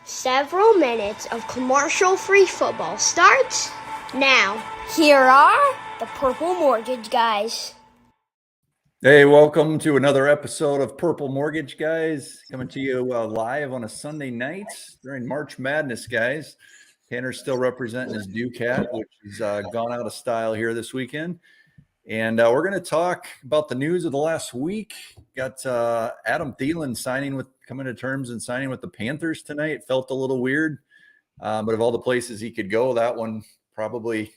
Several minutes of commercial-free football starts now. Here are the Purple Mortgage Guys. Hey, welcome to another episode of Purple Mortgage Guys, coming to you live on a Sunday night during March Madness, guys. Tanner's still representing his Ducat, which has gone out of style here this weekend. And we're going to talk about the news of the last week. Got Adam Thielen coming to terms and signing with the Panthers tonight. It felt a little weird, but of all the places he could go, that one probably,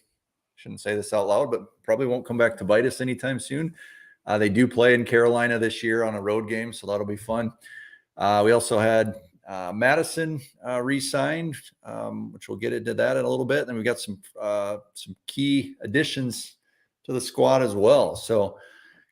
shouldn't say this out loud, but probably won't come back to bite us anytime soon. They do play in Carolina this year on a road game, so that'll be fun. We also had Madison re-signed, which we'll get into that in a little bit. And then we got some key additions to the squad as well. So,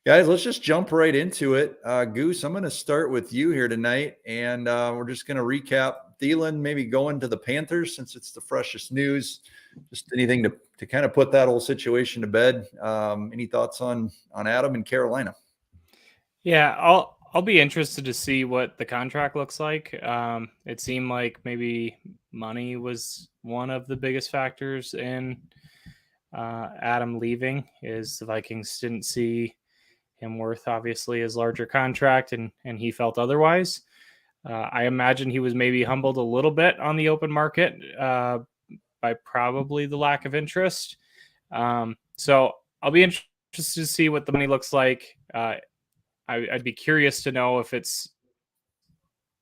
guys, let's just jump right into it. Goose, I'm going to start with you here tonight, and we're just going to recap Thielen maybe going to the Panthers since it's the freshest news. Just anything to kind of put that whole situation to bed. Any thoughts on Adam in Carolina? Yeah, I'll be interested to see what the contract looks like. It seemed like maybe money was one of the biggest factors in Adam leaving. Is the Vikings didn't see him worth obviously his larger contract, and he felt otherwise. I imagine he was maybe humbled a little bit on the open market by probably the lack of interest. So I'll be interested to see what the money looks like. I'd be curious to know if it's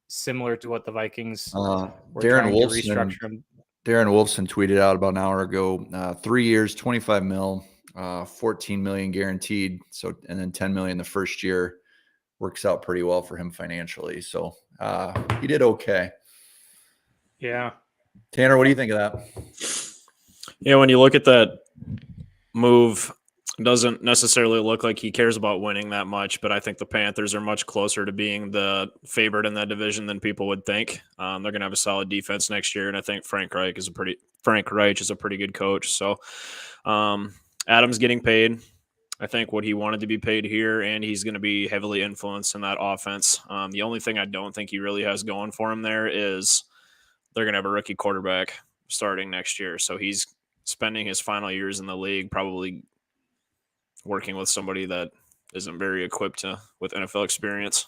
similar to what the Vikings were trying to restructure him. Darren Wolfson tweeted out about an hour ago, 3 years, 25 mil, 14 million guaranteed. So, and then 10 million the first year. Works out pretty well for him financially. So he did okay. Yeah. Tanner, what do you think of that? Yeah, when you look at that move, it doesn't necessarily look like he cares about winning that much, but I think the Panthers are much closer to being the favorite in that division than people would think. They're going to have a solid defense next year, and I think Frank Reich is a pretty good coach. So Adam's getting paid, I think, what he wanted to be paid here, and he's going to be heavily influenced in that offense. The only thing I don't think he really has going for him there is they're going to have a rookie quarterback starting next year. So he's spending his final years in the league probably working with somebody that isn't very equipped with NFL experience.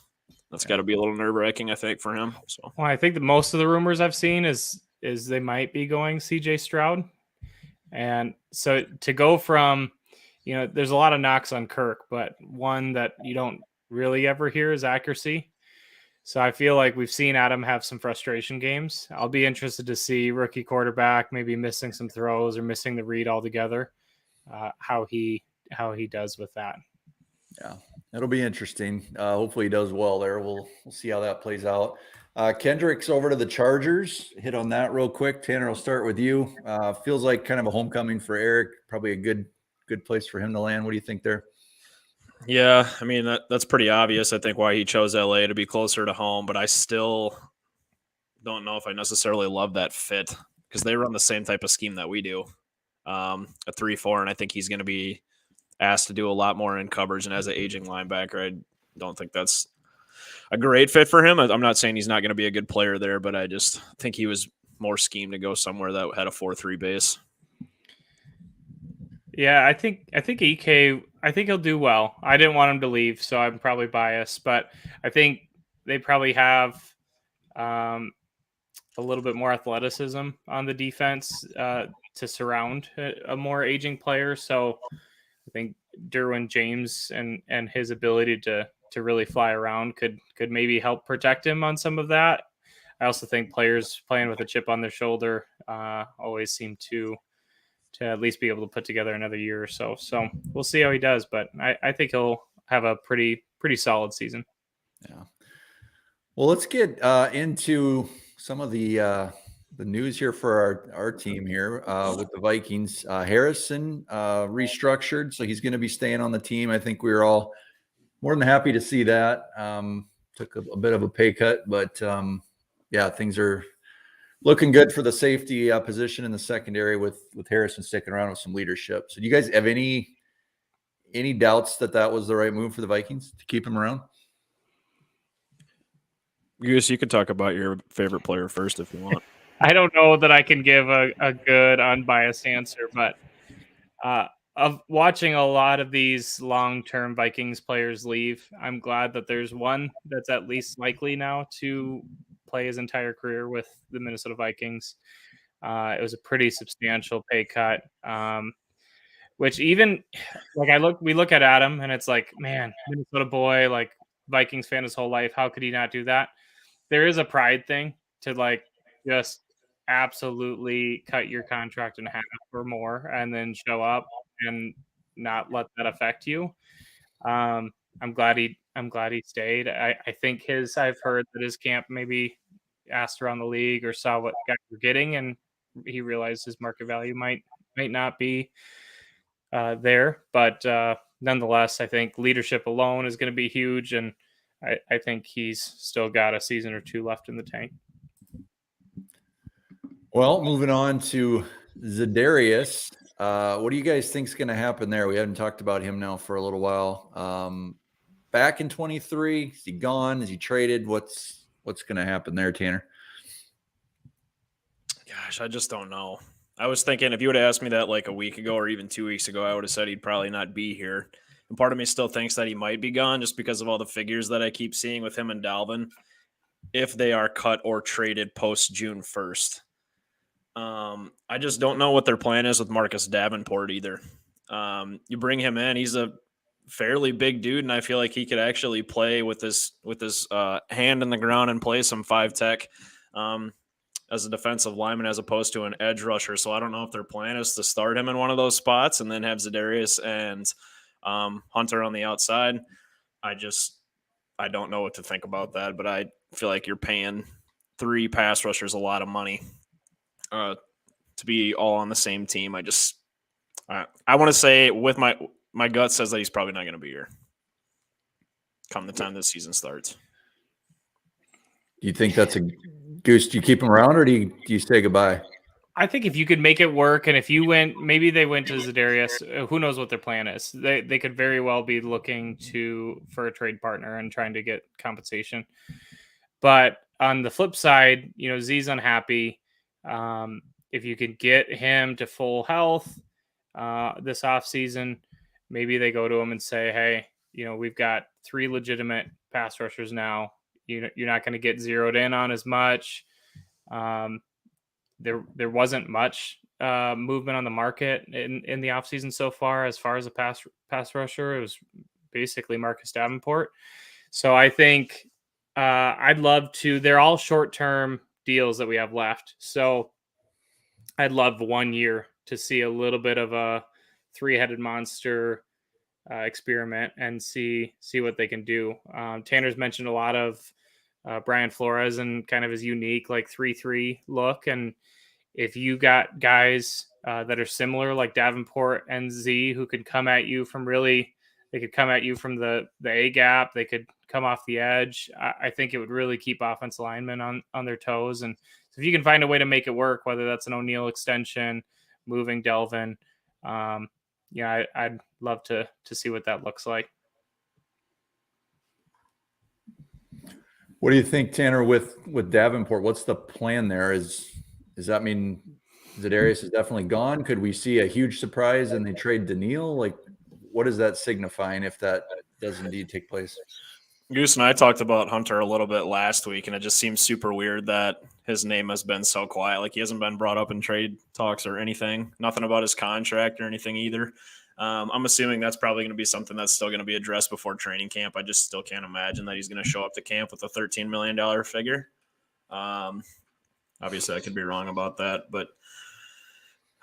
That's got to be a little nerve-wracking, I think, for him. So, well, I think that most of the rumors I've seen is they might be going CJ Stroud. And so to go from, there's a lot of knocks on Kirk, but one that you don't really ever hear is accuracy. So I feel like we've seen Adam have some frustration games. I'll be interested to see rookie quarterback maybe missing some throws or missing the read altogether, how he does with that. Yeah, it'll be interesting. Hopefully he does well there. We'll see how that plays out. Kendrick's over to the Chargers. Hit on that real quick. Tanner, I'll start with you. Feels like kind of a homecoming for Eric. Probably a good place for him to land. What do you think there? Yeah, I mean, that's pretty obvious, I think, why he chose LA to be closer to home, but I still don't know if I necessarily love that fit because they run the same type of scheme that we do, a 3-4, and I think he's going to be asked to do a lot more in coverage, and as an aging linebacker, I don't think that's a great fit for him. I'm not saying he's not going to be a good player there, but I just think he was more schemed to go somewhere that had a 4-3 base. Yeah, I think EK, I think he'll do well. I didn't want him to leave, so I'm probably biased, but I think they probably have a little bit more athleticism on the defense to surround a more aging player. So I think Derwin James and his ability to really fly around could maybe help protect him on some of that. I also think players playing with a chip on their shoulder always seem to at least be able to put together another year or so. So we'll see how he does, but I think he'll have a pretty solid season. Yeah. Well, let's get into some of the news here for our team here with the Vikings. Harrison restructured, so he's going to be staying on the team. I think we were all more than happy to see that. Took a bit of a pay cut, but yeah, things are looking good for the safety position in the secondary with Harrison sticking around with some leadership. So do you guys have any doubts that was the right move for the Vikings to keep him around? Goose, you could talk about your favorite player first if you want. I don't know that I can give a good unbiased answer, but of watching a lot of these long-term Vikings players leave, I'm glad that there's one that's at least likely now to play his entire career with the Minnesota Vikings. It was a pretty substantial pay cut, which even we look at Adam and it's like, man, Minnesota boy, like Vikings fan his whole life. How could he not do that? There is a pride thing to like just absolutely cut your contract in half or more and then show up and not let that affect you. I'm glad he stayed. I think I've heard that his camp maybe asked around the league or saw what guys were getting and he realized his market value might not be there. But nonetheless, I think leadership alone is going to be huge, and I think he's still got a season or two left in the tank. Well, moving on to Zadarius. What do you guys think is going to happen there? We haven't talked about him now for a little while. Back in 23, is he gone? Is he traded? What's going to happen there, Tanner? Gosh, I just don't know. I was thinking if you would have asked me that like a week ago or even 2 weeks ago, I would have said he'd probably not be here. And part of me still thinks that he might be gone just because of all the figures that I keep seeing with him and Dalvin if they are cut or traded post June 1st. I just don't know what their plan is with Marcus Davenport either. You bring him in, he's a fairly big dude, and I feel like he could actually play with his hand in the ground and play some 5-tech as a defensive lineman as opposed to an edge rusher. So I don't know if their plan is to start him in one of those spots and then have Zadarius and Hunter on the outside. I don't know what to think about that, but I feel like you're paying 3 pass rushers a lot of money to be all on the same team. I want to say with my gut says that he's probably not going to be here come the time this season starts. Do you think that's a Goose? Do you keep him around or do you say goodbye? I think if you could make it work, and if you maybe they went to Zadarius. Who knows what their plan is? They could very well be looking for a trade partner and trying to get compensation. But on the flip side, Z's unhappy. If you could get him to full health this offseason, maybe they go to him and say, hey, we've got 3 legitimate pass rushers now. You're not going to get zeroed in on as much. There wasn't much movement on the market in the offseason so far as a pass rusher. It was basically Marcus Davenport. So I think I'd love to. They're all short-term deals that we have left. So I'd love 1 year to see a little bit of a 3-headed monster experiment and see what they can do. Tanner's mentioned a lot of Brian Flores and kind of his unique like 3-3 look. And if you got guys that are similar like Davenport and Z who could come at you from they could come at you from the A gap. They could come off the edge. I think it would really keep offense linemen on their toes. And so if you can find a way to make it work, whether that's an O'Neal extension, moving Delvin, I'd love to see what that looks like. What do you think, Tanner, with Davenport? What's the plan there? Does that mean Zadarius is definitely gone? Could we see a huge surprise and they trade Daniil? Like, what is that signifying if that does indeed take place? Goose and I talked about Hunter a little bit last week, and it just seems super weird that his name has been so quiet. Like, he hasn't been brought up in trade talks or anything. Nothing about his contract or anything either. I'm assuming that's probably going to be something that's still going to be addressed before training camp. I just still can't imagine that he's going to show up to camp with a $13 million figure. Obviously, I could be wrong about that, but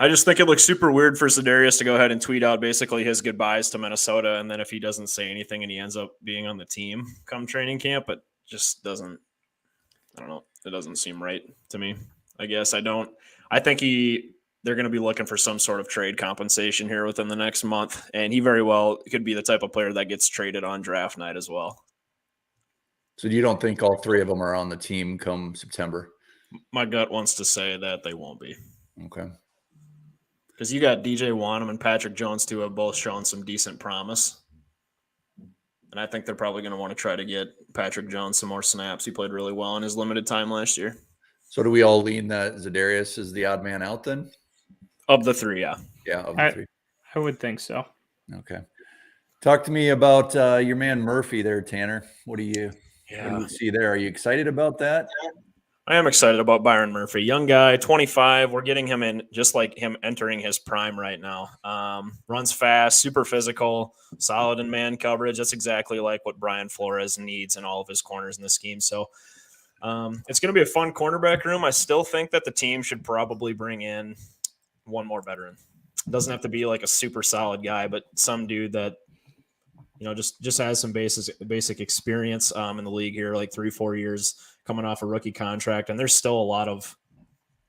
I just think it looks super weird for Zadarius to go ahead and tweet out basically his goodbyes to Minnesota, and then if he doesn't say anything and he ends up being on the team come training camp, it just doesn't – I don't know. It doesn't seem right to me. I guess I think they're going to be looking for some sort of trade compensation here within the next month, and he very well could be the type of player that gets traded on draft night as well. So you don't think all 3 of them are on the team come September? My gut wants to say that they won't be. Okay. Because you got DJ Wanham and Patrick Jones, too, have both shown some decent promise. And I think they're probably going to want to try to get Patrick Jones some more snaps. He played really well in his limited time last year. So do we all lean that Za'Darius is the odd man out then? Of the three, yeah. Yeah, of the three. I would think so. Okay. Talk to me about your man Murphy there, Tanner. What do you see there? Are you excited about that? I am excited about Byron Murphy. Young guy, 25. We're getting him in just like him entering his prime right now. Runs fast, super physical, solid in man coverage. That's exactly like what Brian Flores needs in all of his corners in the scheme. So it's going to be a fun cornerback room. I still think that the team should probably bring in one more veteran. It doesn't have to be like a super solid guy, but some dude that just has some basic experience in the league here, like 3-4 years coming off a rookie contract. And there's still a lot of,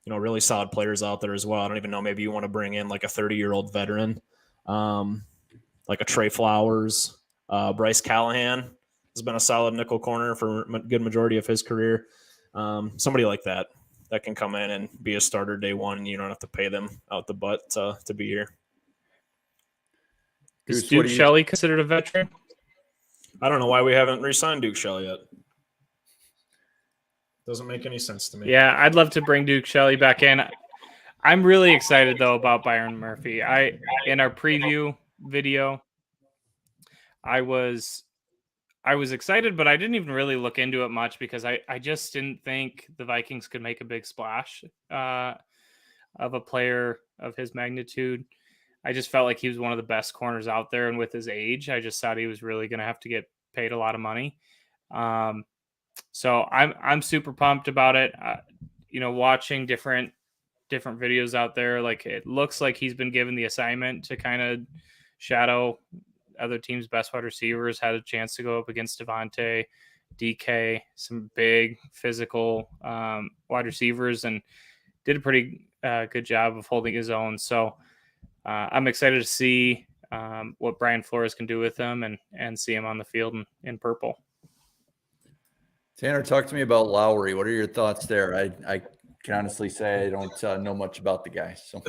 really solid players out there as well. I don't even know. Maybe you want to bring in like a 30-year-old veteran, like a Trey Flowers, Bryce Callahan has been a solid nickel corner for a good majority of his career. Somebody like that can come in and be a starter day one, and you don't have to pay them out the butt to be here. Is Duke Shelley considered a veteran? I don't know why we haven't re-signed Duke Shelley yet. Doesn't make any sense to me. Yeah, I'd love to bring Duke Shelley back in. I'm really excited, though, about Byron Murphy. In our preview video, I was excited, but I didn't even really look into it much because I just didn't think the Vikings could make a big splash of a player of his magnitude. I just felt like he was one of the best corners out there, and with his age, I just thought he was really going to have to get paid a lot of money. So I'm super pumped about it. Watching different videos out there, like it looks like he's been given the assignment to kind of shadow other teams' best wide receivers. Had a chance to go up against Devontae, DK, some big physical wide receivers, and did a pretty good job of holding his own. So I'm excited to see what Brian Flores can do with him and see him on the field in purple. Tanner, talk to me about Lowry. What are your thoughts there? I can honestly say I don't know much about the guy. So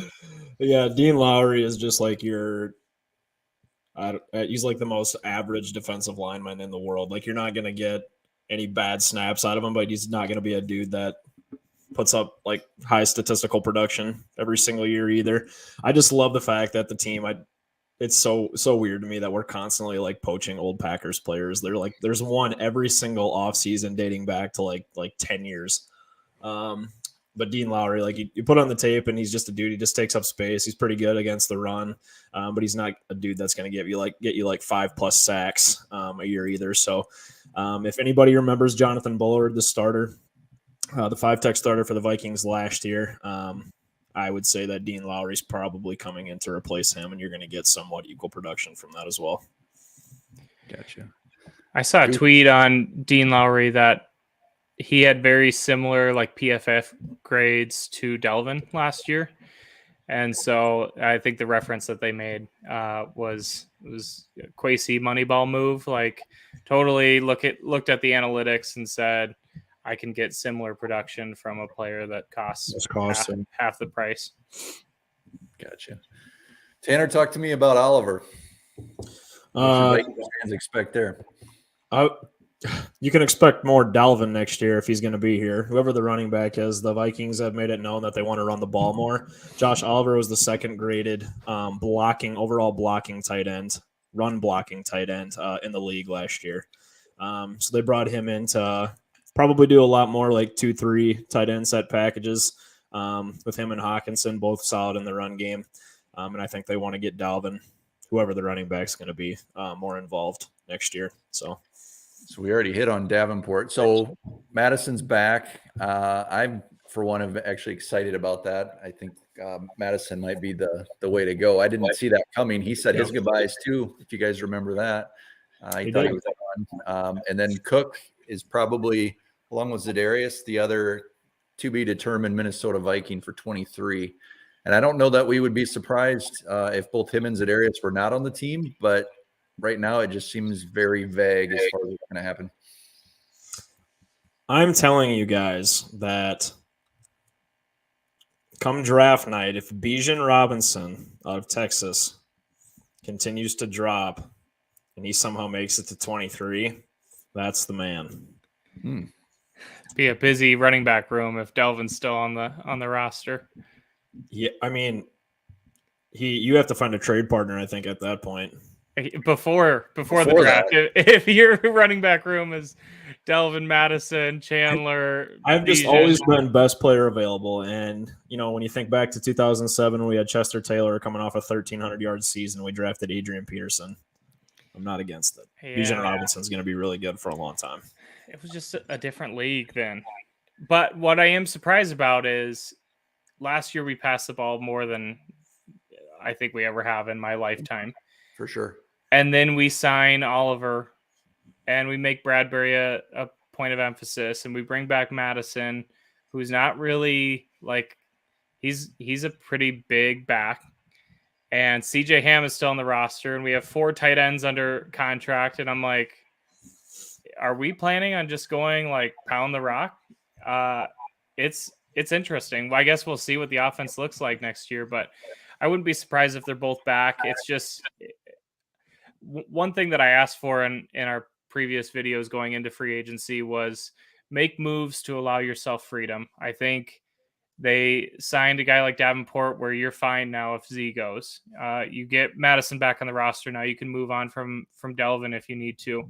yeah, Dean Lowry is just like he's like the most average defensive lineman in the world. Like you're not going to get any bad snaps out of him, but he's not going to be a dude that puts up like high statistical production every single year either. I just love the fact that the team, it's so weird to me that we're constantly like poaching old Packers players. They're like, there's one every single offseason dating back to like 10 years. But Dean Lowry, like you put on the tape and he's just a dude. He just takes up space. He's pretty good against the run, but he's not a dude that's going to get you like 5+ sacks a year either. So if anybody remembers Jonathan Bullard, the starter, the 5-tech starter for the Vikings last year, I would say that Dean Lowry's probably coming in to replace him, and you're going to get somewhat equal production from that as well. Gotcha. I saw a tweet on Dean Lowry that he had very similar like PFF grades to Delvin last year. And so I think the reference that they made was Kwesi Moneyball move, like totally looked at the analytics and said, I can get similar production from a player that costs half the price. Gotcha. Tanner, talk to me about Oliver. What should fans expect there? You can expect more Dalvin next year if he's going to be here. Whoever the running back is, the Vikings have made it known that they want to run the ball more. Josh Oliver was the second graded overall blocking tight end, run blocking tight end in the league last year. So they brought him in to probably do a lot more like 2-3 tight end set packages with him and Hawkinson, both solid in the run game. And I think they want to get Dalvin, whoever the running back is going to be, more involved next year. So we already hit on Davenport. So Madison's back. I'm, for one, am actually excited about that. I think Madison might be the way to go. I didn't see that coming. He said his goodbyes too, if you guys remember that. He thought he was done. And then Cook is probably, along with Za'Darius, the other to be determined Minnesota Viking for 23. And I don't know that we would be surprised if both him and Za'Darius were not on the team, but right now it just seems very vague as far as what's going to happen. I'm telling you guys that come draft night, if Bijan Robinson out of Texas continues to drop and he somehow makes it to 23, that's the man. Be a busy running back room if Delvin's still on the roster. Yeah, I mean, you have to find a trade partner, I think, at that point. Before the draft, if your running back room is Delvin, Madison, Chandler, I've just always been best player available. And, when you think back to 2007, we had Chester Taylor coming off a 1,300-yard season. We drafted Adrian Peterson. I'm not against it. Yeah. Bijan Robinson's going to be really good for a long time. It was just a different league then. But what I am surprised about is last year we passed the ball more than I think we ever have in my lifetime. For sure. And then we sign Oliver and we make Bradbury a point of emphasis, and we bring back Madison, who's not really like he's a pretty big back. And CJ Ham is still on the roster, and we have 4 tight ends under contract. And I'm like, are we planning on just going like pound the rock? It's interesting. Well, I guess we'll see what the offense looks like next year, but I wouldn't be surprised if they're both back. It's just one thing that I asked for in our previous videos going into free agency was make moves to allow yourself freedom. I think they signed a guy like Davenport where you're fine now if Z goes. You get Madison back on the roster now. You can move on from Delvin if you need to.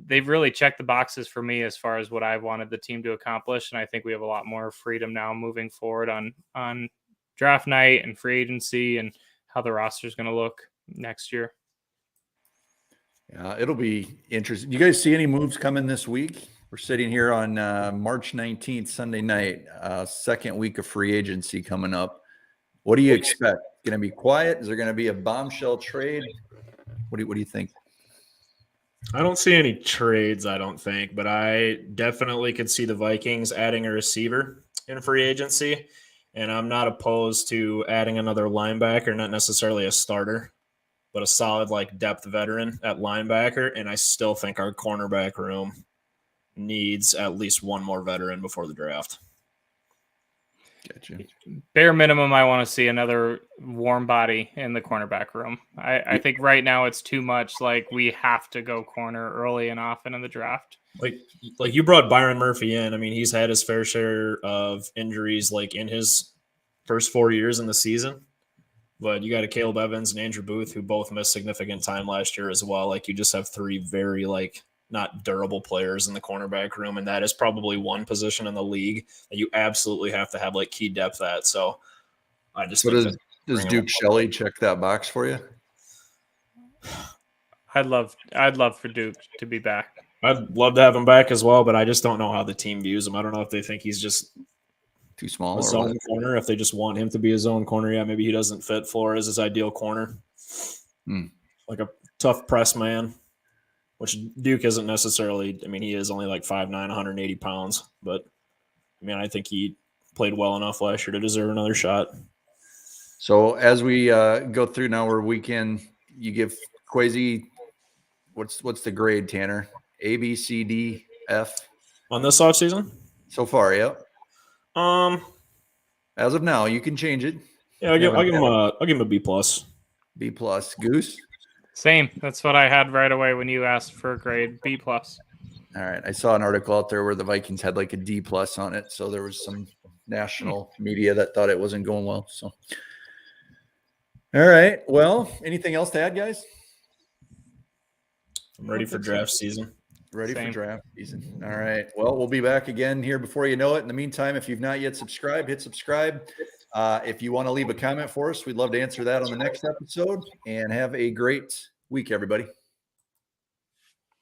They've really checked the boxes for me as far as what I wanted the team to accomplish, and I think we have a lot more freedom now moving forward on draft night and free agency and how the roster is going to look next year. Yeah, it'll be interesting. You guys see any moves coming this week? We're sitting here on March 19th, Sunday night, second week of free agency coming up. What do you expect? Going to be quiet? Is there going to be a bombshell trade? What do you think? I don't see any trades, I don't think, but I definitely could see the Vikings adding a receiver in free agency, and I'm not opposed to adding another linebacker, not necessarily a starter, but a solid depth veteran at linebacker, and I still think our cornerback room needs at least one more veteran before the draft. Gotcha. Bare minimum, I want to see another warm body in the cornerback room. I think right now it's too much. We have to go corner early and often in the draft. Like you brought Byron Murphy in. I mean, he's had his fair share of injuries in his first 4 years in the season. But you got a Caleb Evans and Andrew Booth who both missed significant time last year as well. You just have 3 very not durable players in the cornerback room, and that is probably one position in the league that you absolutely have to have key depth at. So I just does Duke Shelley check that box for you? I'd love for Duke to be back. I'd love to have him back as well, but I just don't know how the team views him. I don't know if they think he's just too small a zone corner, if they just want him to be a zone corner. Yeah, maybe he doesn't fit Flores' his ideal corner. Like a tough press man, which Duke isn't necessarily. I mean, he is only 5'9", 180 pounds. But, I mean, I think he played well enough last year to deserve another shot. So as we go through now, we're weekend, you give Kwesi, what's the grade, Tanner? A, B, C, D, F? On this offseason? So far, yep. As of now, you can change it. Yeah, I'll give him a B+. B+. Goose? Same. That's what I had right away when you asked for a grade, B+. All right. I saw an article out there where the Vikings had a D+ on it. So there was some national media that thought it wasn't going well. So, all right. Well, anything else to add, guys? I'm ready for draft season. Ready for draft season. All right. Well, we'll be back again here before you know it. In the meantime, if you've not yet subscribed, hit subscribe. If you want to leave a comment for us, we'd love to answer that on the next episode. And have a great week, everybody.